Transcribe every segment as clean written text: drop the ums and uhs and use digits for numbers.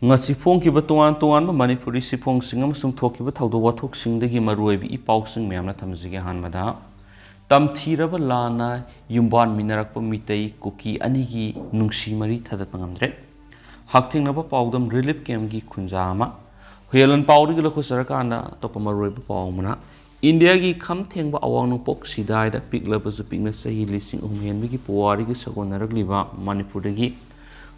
ngasi phongkiba tongan tongan ba manipuri siphong sing amasung thokiba thawdo wathok singdagi maruibi ipaw sing myamna thamjige hanmada tamthiraba lana yumban minarakpa Meetei Kuki anigi nungshi mari thadatpa ngamdre haktingnaba pawdam relief camp gi khunjama hoyalan pawri gila khusarkana topa maruibi pawmana India gi khamthengba awang pok sidai da piklaba zu pikna sahi lising umhenbi gi puwari gi sagonarakliba manipur gi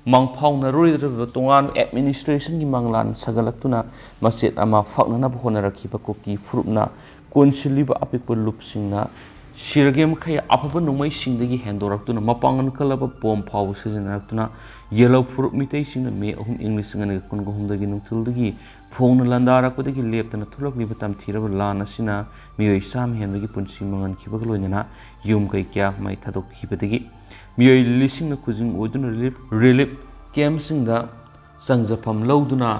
mangphawna roidra tongan administration gi manglan sagalaktuna maset ama faknana bhonarakhiba Kuki frupna konsiliba apikpa lupsingna shirgem khaya apaba numai singdagi hendoraktuna mapangan kalaba pom phaw sijinaktuna yellow fruit Meetei singna me ahum english ngana kungohumdagi nungthildagi phongna landarakudagi leptana thulakliba tamthiraba lan asina miyoi sam henbagi punsi mangan khibag loinana yum kai kya mai thadok khibadagi miyoi lisingna kujing oduna relief camp singda sangjafam lauduna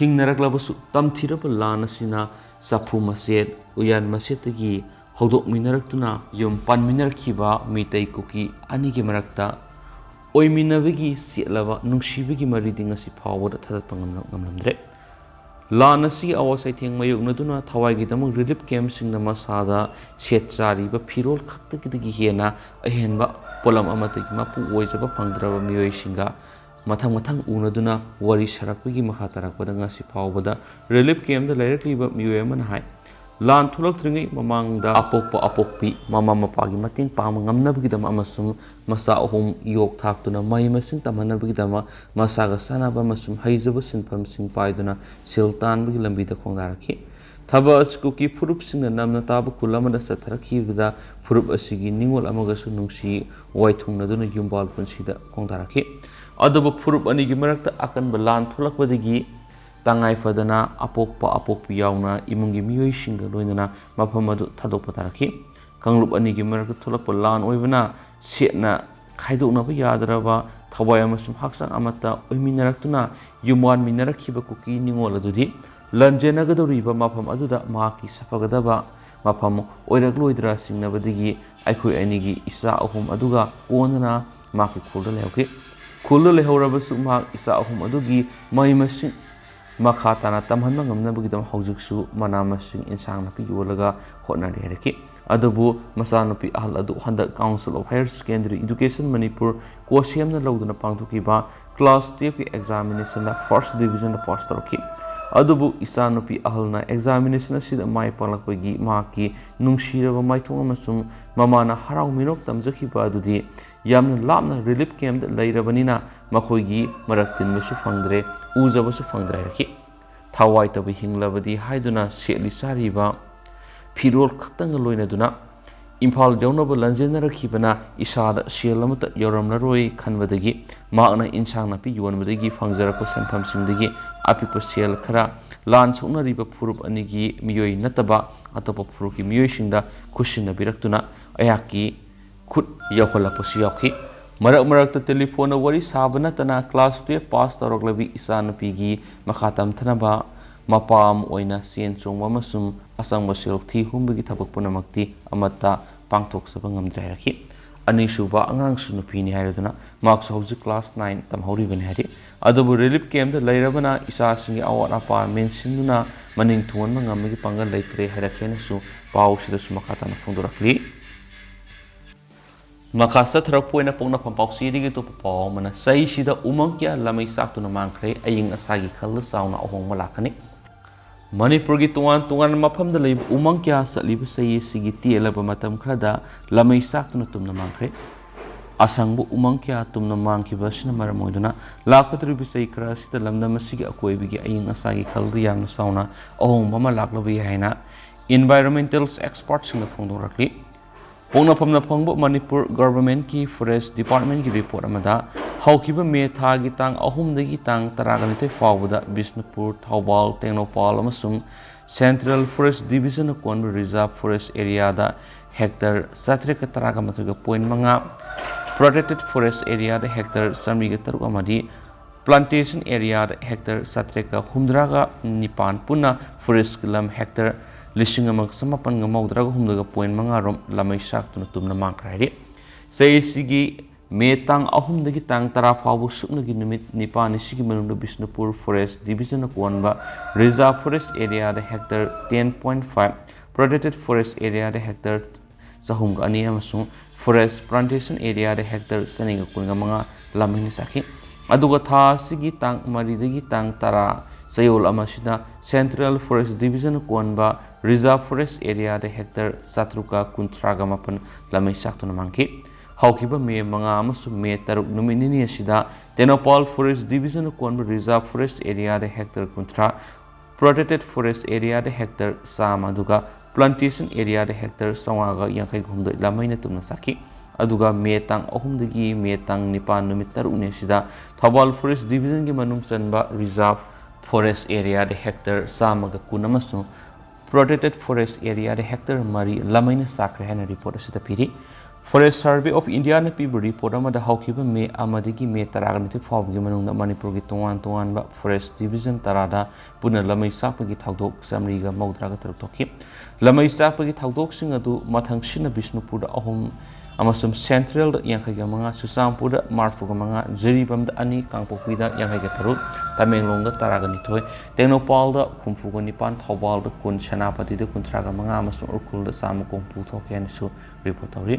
hingnaraklabasu tamthiraba lan asina sapu maset uyan masetagi hodok minaraktuna yum pan minarakhiba Meetei Kuki anigi marakta oiminabagi sitlaba nungshibagi mariding asi phawada thadatpa ngamlamdre lan asi awasai theng mayuknaduna thawaigidamang relief camp singna masada setchariba phirol khaktagidagi hena ahenba polam amatagi mapu oijaba phangdraba miyoi singa mathang unaduna wari sarakpagi makha tarakpada ngasi phawbada relief camp da lairakliba miyoi amana hai lan thulak tringai mamangda apokpi mama mapagi mating pang ngamnabagidama amasung masa ahum yok thaktuna mai masing tamanabagidama masaga sanaba masum haijaba sinpham sing paiduna siltan bagi lambi da khongdarakhi thaba Kuki furup singna namna taba kulamada satharakhi furup asigi ningol amagasu nungshi waithungnaduna yumbal punsida khongdarakhi adubu furup anigi marakta akanba lan thulakpadagi tangai fadana apokpi yauna imungi miyoi singa loinana mafam adu thadokpa tarakhi kanglup anigi marakta thulakpa lan oibana setna khaidokna ba yadraba thawai amasum haksang amata oiminaraktuna yuman minarakhiba Kuki ningol adudi lanjenagadoriba mafam aduda maki safagadaba mafam oirakloidra singnabadigi aikhoi anigi isa ahum aduga onana maki khulda lehokhi khulda lehorabasu mak isa ahum adugi maimasing makha tana tamhanma ngamnabagidam haujiksu manamasing insang napi yolaga hotnari hariki adubu masanapi ahal adu handa Council of Higher Secondary Education Manipur kosemna lawduna pangthukiba class 12 ki examination na first division na pass tarki adubu isanupi ahalna examination sida mai palakpagi maki nungshiraba maithong amasung mamana harau minok tamjakhiba adudi yamna lamna relief camp da lairabanina makhoigi maraktin musu fangdre ujabasu fangdre rakhi thawai tabi hinglabadi haiduna setli sariba phirol khaktang loinaduna imphal jawnaba lanjena rakhibana isada selamata yoramnaroi khanbadagi maakna insang napi yonbadagi fangjarako sanpham singdagi apipa sel khara lan soknariba furup anigi miyoi nataba atopa furuki miyoi singda khushina biraktuna ayaki khut yawhalapasi yakhi marakta telephone wari sabana tana class 12 pass toroklabi isanupigi makhatam thanaba mapam oina sen chongwa masum asang basil thi humbagi thabak punamakti amata pangthok saba ngamdre rakhi ani suba angang sunupi ni haiduna marks hauji class 9 tamhori bani hari adubu relief camp da lairabana isa singi awat apa mensinduna maning thungan mangamagi pangal laitre harakhena su paw sida sumakata na fundurakli makasa tharapoina pongna pampausi digi to paw mana sai sida umangkya lamai saktuna mangkhre aying asagi khal sauna ahong malakani Manipur gi tungan mafamda leib umangkya saliba sai sigi tielaba matam khada lamai saktuna tumna mangkhre asangbu umangkya tumna mangkhiba sina maramoiduna lakatri bisai kra sita lamda masigi akoibigi aying asagi khal yamna sauna ahong mama laklabi haina environmental experts singa phongdorakli Pongna pamna phongbo Manipur government ki forest department ki report amada haukiba me tha gi tang ahum dagi tang taraganite fawda Bisnupur Thawbal Tengnopal amasung Central Forest Division Konbu Reserve Forest Area da hectare 7.3 Protected Forest Area da hectare 3 amadi Plantation Area da hectare 7.9 puna Forest Kilam hectare lising amag samapan nga maudraga humdaga point mangarom lamay saktuna tumna mangkrari sa isigi मे तांग अहुमदगी तांग तरा फावु सुकनगी निमित निपानि सिगी मनुंग Bishnupur forest division कोनबा रिजर्व फॉरेस्ट एरिया द हेक्टर 10.5 प्रोटेक्टेड फॉरेस्ट एरिया द हेक्टर चहुम अनी अमसुंग फॉरेस्ट प्लांटेशन एरिया द हेक्टर सनिग कुनगा मंगा लमिनि साखि अदुगा था सिगी तांग मरिदगी तांग तरा चयोल अमसिदा सेंट्रल फॉरेस्ट डिवीजन कोनबा रिजर्व फॉरेस्ट एरिया द हेक्टर 7.3 लमै साक्तुना मांगखि हौखिबा मे मंगा अमसुंग मे तरुक नुमिनिनि असिदा तेनोपाल फॉरेस्ट डिवीजन कोनबा रिजर्व फॉरेस्ट एरिया द हेक्टर 13 प्रोटेक्टेड फॉरेस्ट एरिया द हेक्टर 100 अदुगा प्लांटेशन एरिया द हेक्टर 150 लमैना तुमना साखि अदुगा मे तांग अहुमदगी मे तांग निपान नुमित तरुकने सिदा थौबाल फॉरेस्ट डिवीजन के मनुंग चनबा रिजर्व फॉरेस्ट एरिया द हेक्टर 100 अमसुंग प्रोटेक्टेड फॉरेस्ट एरिया द हेक्टर 3 लमैना साखरे हैना रिपोर्ट असिदा पिरि फॉरेस्ट सर्वे ऑफ इंडिया ने पीब रिपोर्ट अमदा हौखिबा मे अमदगी मे तरागनिति फावगी मनुंग मणिपुर की तोंगान तोंगान फॉरेस्ट डिवीजन तरादा पुना लमै सापगी थाउदोक समरीगा मौद्रागा तरक तोखि लमै सापगी थाउदोक सिंग अदु मथंग सिना बिष्णुपुर अहम अमसुम सेंट्रल यांखैगा मंगा सुसामपुर मार्फुगा मंगा जरीबम अनी कांगपोक्पीदा यांखैगा तरुक तमेंगलोंग तरागनिथोय टेक्नोपाल हुमफुगा निपान थौबाल कुन सेनापति कुंथ्रागा मंगा अमसुम उरखुल साम कोंपु थोकेनसु report तौरि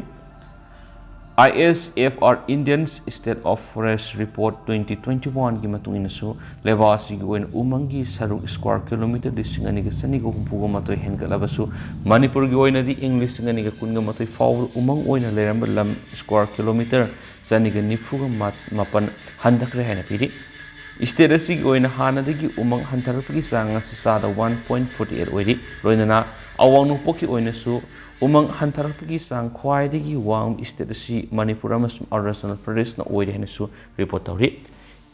ISFR Indian State of Forest Report 2021 की मतुंग इनसु लेवासी की उमंगी सरुक स्क्वायर किलोमीटर लिसिंग अनिग सनिग हुंपुगा मतोय हेनगलबसु मणिपुर की ओइनदी इंग्लिश अनिग कुनगा मतोय फाव उमंग ओइना लेरंब लम स्क्वायर किलोमीटर सनिग निफुगा मापन हंदखरे हैना पिरि स्टेट असि ओइना हानदगी उमंग हंथरपगी चांग सादा 1.48 ओइरि लोइनना अवांग नुपोकी ओइनसु उमंग हंथरपगी चांग ख्वाइदगी वांग स्टेट असि मणिपुर अमसुंग अरुणाचल प्रदेश न ओइरे हैनसु रिपोर्ट तौरि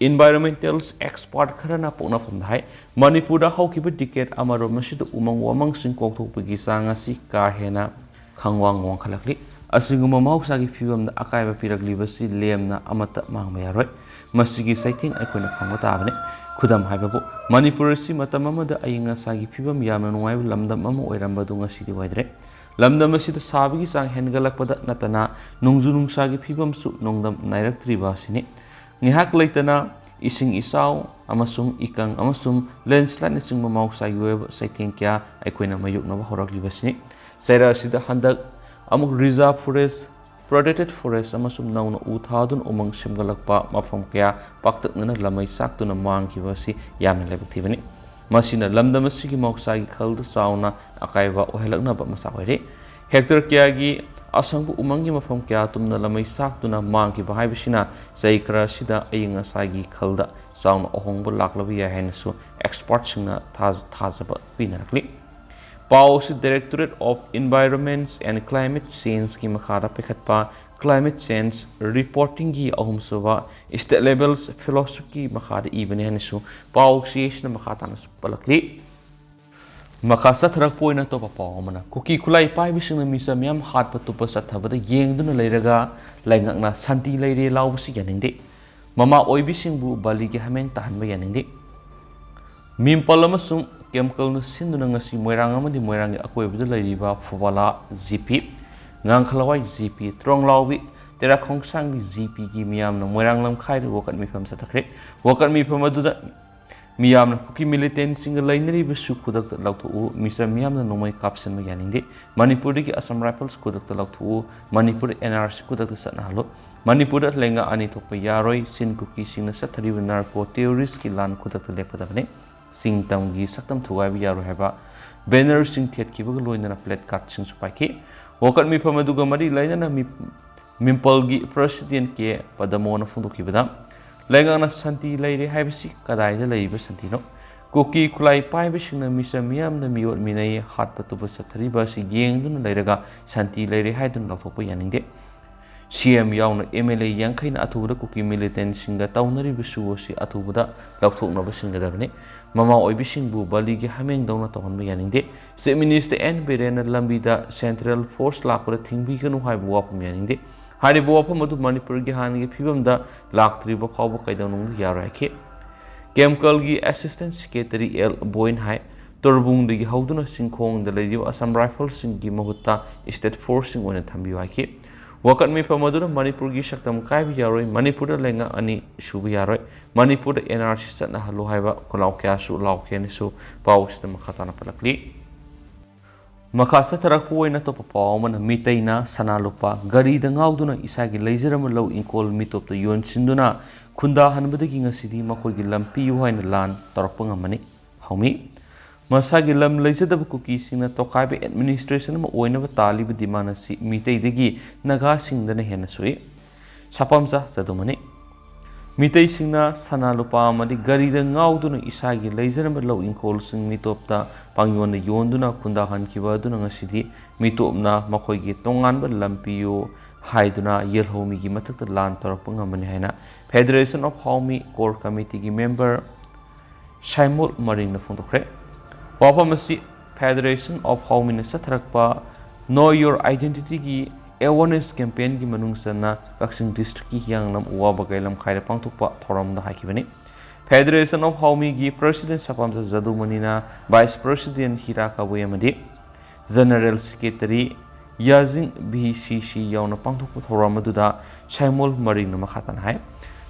इन्वायरमेंटल एक्सपर्ट खरना पोक्नाफम हाय मणिपुर हौखिबा डिकेट अमरो मसिद उमंग वामंग सिंग कोक्थोकपगी चांग असि का हेना खंगवांग वांगखलकलि असिगुम महौसागी फिवम अकायबा पिरकलिबसि लेमना अमत मांगबा यारोय मसिगी सैथिंग अखोना फंगबा ताबने खुदम हाइबाबु मणिपुर असि मतम अमदा अयिंगा सागी फिवम यामना नुंगाइब लमदम अम ओइरंबदु ngasidi वाइद्रे लमदम असिद साबगी चांग हेनगलकपदा नतना नुंजु नुंसागी फिवमसु नोंदम नाइरक्त्रिबासिनि निहाक लैतना इसिंग इसाव अमसुंग इकंग अमसुंग लैंडस्लाइड नचिंग मौसागी वेब सैथिंग क्या अखोना मयुकनबा होरकलिबसिनि चैरा असिद हंदक अमुक रिजर्व फॉरेस्ट प्रोटेक्टेड फॉरेस्ट अमसुंग नौना उथादुन उमंग सेमगलकपा मफम क्या पाक्तकनना लमै साक्तुना मांगखिबसि यामना लेबथिबनि मसिना लमदम असिगी मौसागी खल्द चाउना अकायबा ओहेलकनबा मसा होइरे हेक्टर क्यागी असंगबु उमंगी मफम क्या तुमना लमै साक्तुना मांगखिबा हाइबसिना चैक्रा सिदा अयिंग असागी खल्द चाउना अहोंगबु लाक्लबि या हैनसु एक्सपर्ट सिंगना थाजबा पिनरकलि पाउस directorate of environments and climate change की मखादा पेखतपा क्लाइमेट चेंज रिपोर्टिंग की अहुमसुबा स्टेट लेवल्स फिलोसफी मखादा इबने हनसु पाउसियेशन मखातान पलकली मखा सथरक पोइना तो पावमना कुकी खुलाई पाइबिसिंग मिसा म्याम हात पतुप सथबद येंगदुना लेरगा लाइंगना शांति लेरे लाउबसि यानिंदे ममा ओइबिसिंगबु बालिगे हमें ताहनबा यानिंदे मिमपल अमसुंग केमिकल सिंदुना ngasi मोइरांग अमदि मोइरांग अकोइबदु लैरिबा फुवाला जीपी ngang जीपी त्रोंगलाउबी तेरा खोंगसांग जीपी की मियामना मोइरांग लमखाइ वकत मिफम सथखरे वकत मिफम अदुदा मियामना कुकी मिलिटेंट सिंग लैनरिबा सु खुदक लौथु मिसा मियामना नोमै कापसन म यानिंदे मणिपुर की असम राइफल्स खुदक लौथु मणिपुर एनआरसी खुदक सनहालो मणिपुर लेंगा अनि थोप यारोय सिन कुकी सिंग सथरिब नार्को टेररिस्ट की लान खुदक लेपदबने सिंगतम की सक्तम थुगाइब यारो हैबा बैनर सिंग थेटखिबग लोइनना प्लेट कार्ड सिंग सुपाइखि वकत मिफम अदुगा मरि लैनना मिम्पल की प्रेसिडेंट के पदमोन फुंदोखिबदा लेंगाना शांति लैरे हैबसि कदाइदा लैबा शांतिनो कुकी खुलाई पाइबसिंगना मिसा मियामना मियोट मिनै हात पतुब सथरिबा सि येंगदुना लैरगा शांति लैरे हाइदुन लौथोकपा यानिंदे सीएम याउना एमएलए यांखैना अथुबदा कुकी मिलिटेंट सिंगा तौनरिबा सुवसि अथुबदा लौथोकनबा सिंगदबने ममा ओइबिसिंगबु बालिगे हमेंग दौना तौहनबा यानिंदे चीफ मिनिस्टर एन बिरेन लंबीदा सेंट्रल फोर्स लापदा थिंबिगनु हाइबा वाफम यानिंदे हारिबा वाफम अदु मणिपुर की हानिगे फिबमदा लाक्त्रिबा फावबा कैदौनंग याराखे केमिकल की असिस्टेंट सेक्रेटरी एल बोइन हाइ तोरबुंगदगी हौदुना सिंखोंगदा लैरिबा असम राइफल्स सिंग की महुत्ता स्टेट फोर्स सिंग ओइना थंबियो हाइखे Wakat mifam aduna Manipur gi saktam kai bi yaroi Manipur da lenga ani shubi yaroi Manipur da NRC chatna halu haiba kulau kya su lau kya ni su pau sida makhatana palakli Makasa tarakpu oina topa pau mana Meetei na sanalupa gari da ngauduna isagi leizerama lau inkol mitop da yon sinduna khunda hanbadagi ngasidi makhoi lampi yu haina lan tarakpa ngamani haumi Masagi lam leizadaba Kuki singna tokaiba administration ma oinaba taliba dimana si Meetei dagi naga singdana hena sui sapamsa zadumani Meetei singna sanalupa amadi gari da ngauduna isagi leizerama lau inkol sing mitopta pangyona yonduna khunda hankiba aduna ngasidi mitopna makhoi gi tonganba lampi yu haiduna yelhomi gi mathakta lan tarakpa ngamani haina Federation of Haumi Core Committee gi member Saimol Maring na phondokre Wapamasi Federation of Haumi na satharakpa Know Your Identity gi awareness campaign gi manungsana Kaksing district ki hianglam uwa bagailam khaira pangthokpa thoram da hakibani Federation of Haumi gi president sapamsa Zadumanina vice president Hiraka Boyamadi general secretary Yazing BCC yauna pangthokpa thoram aduda Saimol Maring na makhatan hai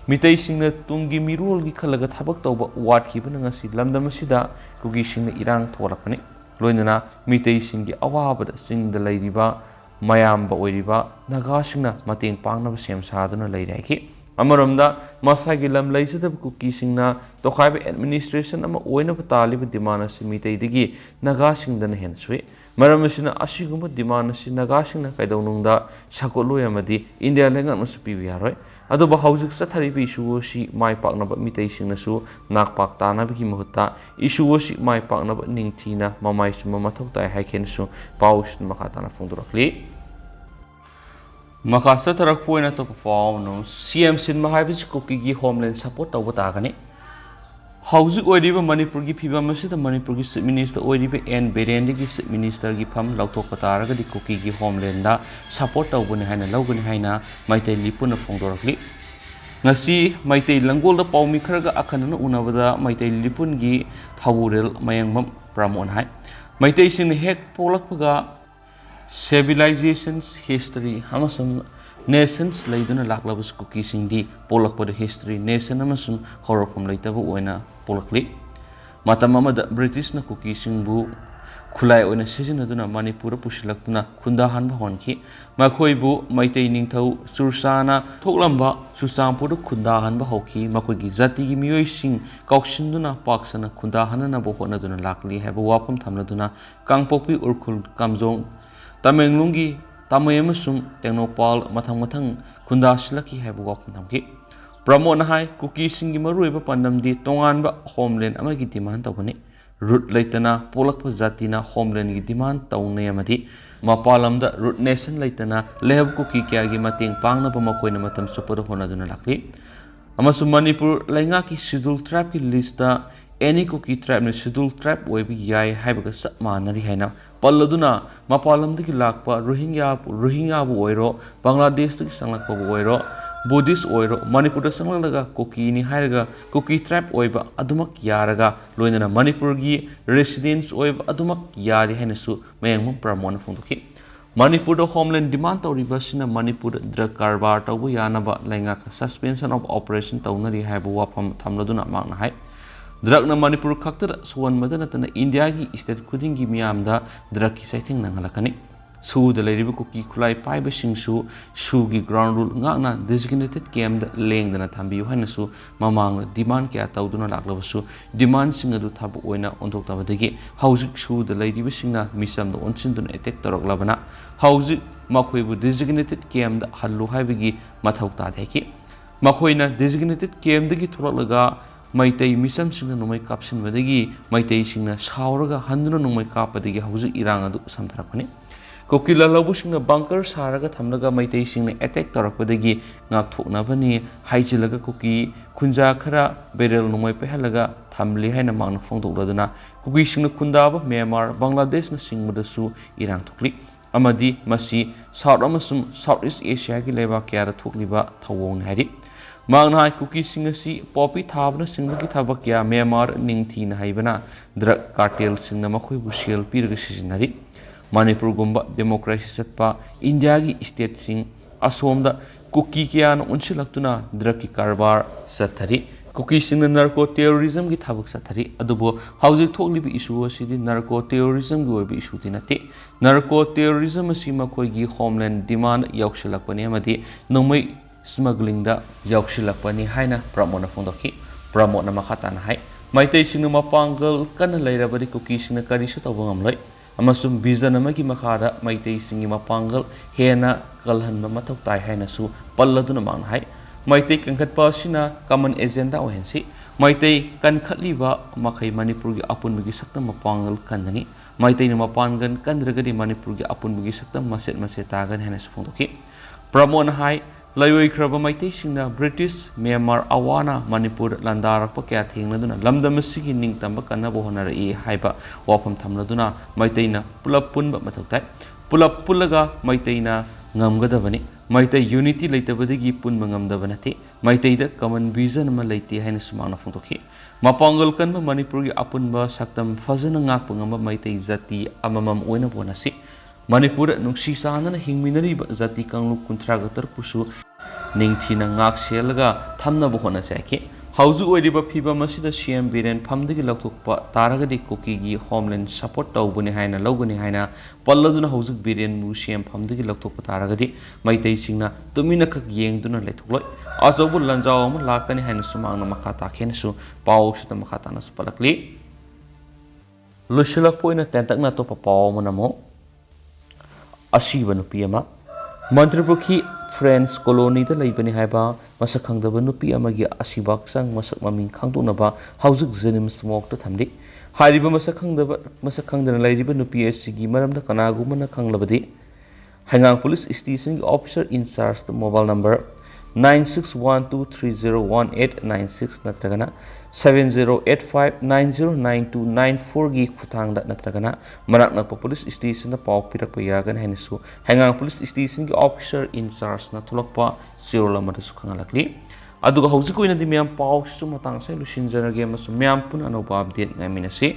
Meetei singna tungi mirol gi khalaga thabak tawba wat khibana ngasi lamdam asida Kuki singna irang thorakani loinana Meetei singi awabada singda leiriba mayamba oiriba naga singna mateng pangnaba sem saduna leiraiki amaramda masagi lam leisadab Kuki singna tokhaiba administration ama oinaba taliba dimana si Meetei digi naga singdana hen sui maram asina asiguma dimana si naga singna kaidawnungda sakotloy amadi India lenga nusupi yaroi Adoba haujuk satharibi issue si mai paknaba Meetei singnasu nakpak tanabagi mahutta issue si mai paknaba ningthina mamai suma mathau tai haikhensu paus makhatana phongdorakli makasa tarak poina to paw no CM sin mahaibi Kuki gi homeland support tawba tagani haujuk oiriba Manipur gi phibam asida Manipur gi chief minister oiriba N Berendi gi chief minister gi pham lautok pataraga di Kuki gi homeland da support tawbani haina lawgani haina Meetei lipuna phongdorakli ngasi Meetei langgol da paumi kharaga akhanana unabada Meetei lipun gi thawurel mayangmam pramon hai Meetei sin hek polakpaga civilizations history hamasum nations leiduna laklabus Kuki singdi polakpada history nation amasum horofam leitaba oina polakli matam amada British na Kuki singbu khulai oina sijinaduna Manipur pusilaktuna khunda hanba honki makhoibu Meetei ningthau sursana thoklamba susampur khunda hanba hoki makoi gi jati gi miyoi sing kauksinduna paksana khunda hanana bo honaduna lakli haba wapam thamladuna kangpokpi urkhul kamjong Tamenglungi Tamayamsum Technopal Mathang Kunda Silaki have walked Namki. Pramon High Kuki Singi Maruiba Pandamdi Tonganba Homeland Amagi demand Tawani Root Laitana Polak Zatina Homeland demand Tawnayamati Mapalamda Root Nation Laitana Lev Kuki Kagi Mating Pangna Pamakoina Matam Super Honaduna Laki Amasu Manipur Langaki Scheduled Trap Lista any Kuki trap scheduled trap Webi Yai Habaga Manari Hena Paladuna Mapalam the Lakpa Rohingya Oiro Bangladesh the Sanglakpa Oiro Buddhist Oiro Manipur Sanglaga Kuki ni Haraga Kuki trap Oiba Adumak Yaraga Loina Manipurgi residents Oiba Adumak Yari Henesu Mayang Pramon Funduki Manipur homeland demand to reversing Manipur drug carbar to Yanaba Langaka suspension of operation Taunari Habu Wapam Tamladuna Mount High Drug na Manipur kakter suwan madana tana India gi state kuding gi miyamda drug ki sighting nangalakani su de leiriba Kuki khulai paiba singsu su gi ground rule ngakna designated camp da leng dana thambi hanasu mamang demand kya tawduna laklabasu demand sing adu thabu oina ontok tabadagi hauzik su de leiriba singna misam da onsindun attack toroklabana hauzik makhoibu designated camp da hallu haibigi mathau ta theki makhoina designated camp dagi thoralaga Meetei misam singna nomai kapsin badagi Meetei singna sauraga handuna nomai kapadagi hauzik irang adu samtharakani Kuki lalabu singna bunker saraga thamlaga Meetei singna attack torakpadagi ngakthoknabani haijilaga Kuki khunja khara barrel nomai pehalaga thamli haina mangna phongdokladuna Kuki singna khundaba Myanmar Bangladesh na singmadasu irang thokli amadi masi South amasum Southeast Asia gi leba kyara thokliba thawong hari Mangna Kuki singasi poppy thabna singki thabakya Myanmar ningthi na haibana drug cartel singna makhoi busial pirga sizinari Manipur gumba democracy satpa India gi state sing asomda kuki kiyana unsilakuna drug ki karbar sathari kuki singna narco terrorism ki thabak sathari adubo hauji thoklibi issue asidi narco terrorism gi oibi issue dinate narco terrorism asima koi gi homeland demand yauksilakpani amadi nomai smuggling da yauksilakpani haina pramona phongdoki pramona makhatana hai Meetei singna mapangal kana lairabadi kuki singna karisu tawangam amasum vision amagi makhada Meetei singi mapangal hena kalhanba mathau tai haina su palladuna mang hai Meetei kankhatpa sina common agenda ohensi Meetei kankhatliba makhai manipur gi apunbi saktam mapangal kanani Meetei na mapangan kandragadi manipur gi apunbi saktam maset tagan hena su phongdoki pramon hai layoi kraba Meetei singna British Myanmar awana Manipur landarakpa kya thengladuna lamdam asigi ningtamba kanabo honari haiba wafam thamladuna Meetei na pulap punba mathau tai pulap pulaga Meetei na ngamgadabani Meetei unity leitabadagi punba ngamdabanati Meetei da common vision ma leiti haina sumana phongdoki mapangal kanba Manipur gi apunba saktam fazana ngakpa ngamba Meetei jati amamam oina bonasi Manipur Nungshi sanana hingminariba jati kanglu kuntragatar pusu ningthina ngak selga thamna bohona chaiki hauju oiriba phiba masida CM Biren phamdagi laukthokpa taragadi Kuki gi homeland support tawbuni haina loguni haina palladuna hauju Biren mu CM phamdagi laukthokpa taragadi Meetei singna tumina khak yengduna lethukloi azobu lanjaw am lakani haina sumangna makha takhena su paw sita makha tana su palakli lushila poina tentakna to paw manamo asiba nupi ama Mantrapukhi Friends colony da laibani haiba masak khangdaba nupi amagi asibak sang masak maming khangdunaba haujik zenim smoke to thamdi hariba masak khangdana lairiba nupi asigi maramda kanagumana khanglabadi hangang police station ki officer in charge the mobile number 9612301896 natragana 7085909294 gi khutangda natragana manak nakpa police station na paw pirakpa yagan hainisu hangang police station ki officer in charge na thulakpa sirola madasu khangalakli aduga hauji koina di myam paw su matang sai lusinjarage masu myam pun anoba update ngaminasi